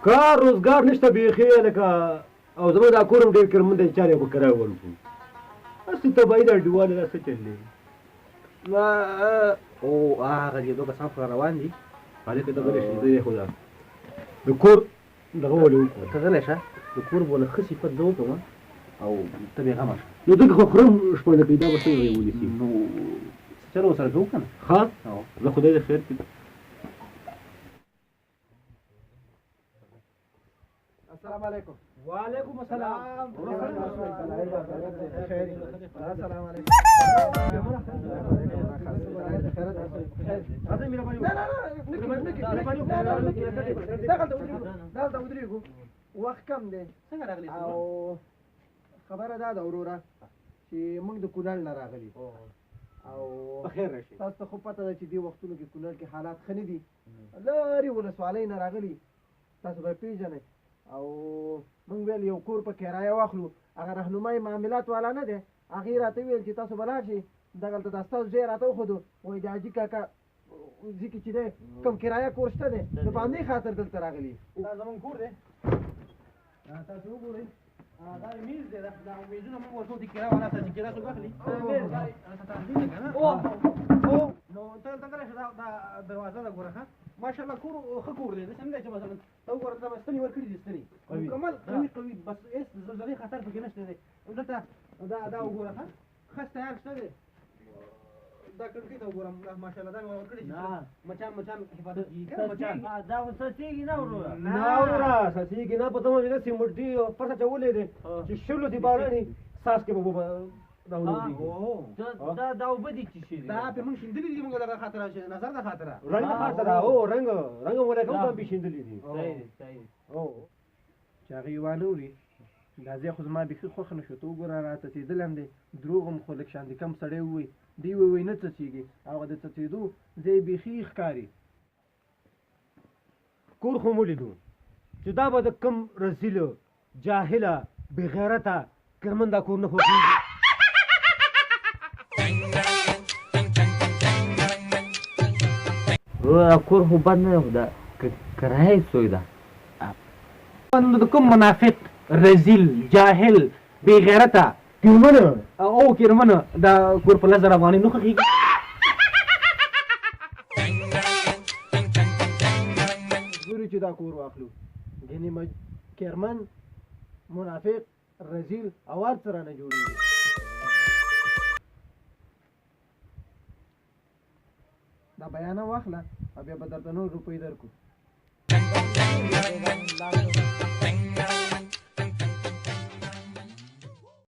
کار روزګار نشته بیخي لکه او زما دا کور هم ډېر کرمن دی چارې به کرایه ورکړو هسې تباهي دا انډیواله دا څه چل دی او هغه دې دوه کسان خو روان دي هلکه دغه رشتې دی خو دا د کور دغه ولې وکړو ته غلی شه د کور به له ښه صفت زه وکړم او ته بېغمه شه نو دغه خو خرم شپږ پیدا به څنګه ونیسي نو څه چل ورسره کوو که نه ښه زه خدای دې خیر کړي السلام علیکم. وعلیکم السلام السلام علیکم. دلته ودرېږو وخت کم دی څنګه راغلی او خبره دا ده وروره چې موږ د کونړ نه راغلي او بخیر راشي تاسو ته خو پته ده چې دې وختونو کې کونړ کې حالات ښه نه دي لرې ولسوالۍ نه راغلي تاسو به پېژنئ او موږ ویل یو کور په کرایه واخلو هغه رهنمایي معاملات والا نه دی هغې راته ویل چې تاسو به لاړ شئ دغلته دا ستاسو ځای راته وښودو وایي د حاجي کاکا ځي کې چې دی کوم کرایه کور شته دی نو په همدې خاطر دلته راغلي دا زمونږ کور دی تاسو وګورئ دا میز دی دا میزونه موږ ورته د کرایه والا سره چې کرایه څوک اخلي نو ته دلته راشه دا دروازه ده ګوره ښه ماشاءالله کور ښه کور دی داسې نه دی چې مثلا ته وګوره دا ستنې ورکړي دي ستنې مکمل قوي بس هېڅ د زلزلې خطر پکې نشته دی دلته دا وګوره ښه ښه تیار شته دی دا کړکۍ ته وګوره ماشاءالله دا مې ورکړي چې مچان حفاظت کېږي مچان دا خو سسېږي نه وروره نه وروره سسېږي نه په تمه چې داسې مټي پرته چولی دی چې شلو دي بارانې څاڅکې به دا اوبه دي چې شي دا پې موږ شیندلي دي موږ دغه خاطره نظر د خاطره رنګ د خاطره هو رنګ مولا کوم هم پېژندلي دي چې هغې وانه وړي دا ځای خو زما بیخي خوښ نه شو ته وګوره را څڅېدلی هم دی دروغ هم خو لږ شانتي کم سړی ووایي دی ووایي نه څڅېږي هغه د څڅېدو ځای بیخي ښکاري کور خو مو لیدو چې دا به د کم رزیله جاهله بېغیرته کرمن دا کور نه خوښېږي کور خو بد نه دی خو دا کرایه یې څوی ده د کوم منافق رزیل جاهل بې غیرته کرمنه او کرمنه دا کور په 10,000 افغانۍ نه خوښېږي ګورو چې دا کور واخلو ګینې کرمن منافق رزیل او هر څه رانه جوړېږي دا بیانه واخله او بیا به درته نور روپۍ درکړو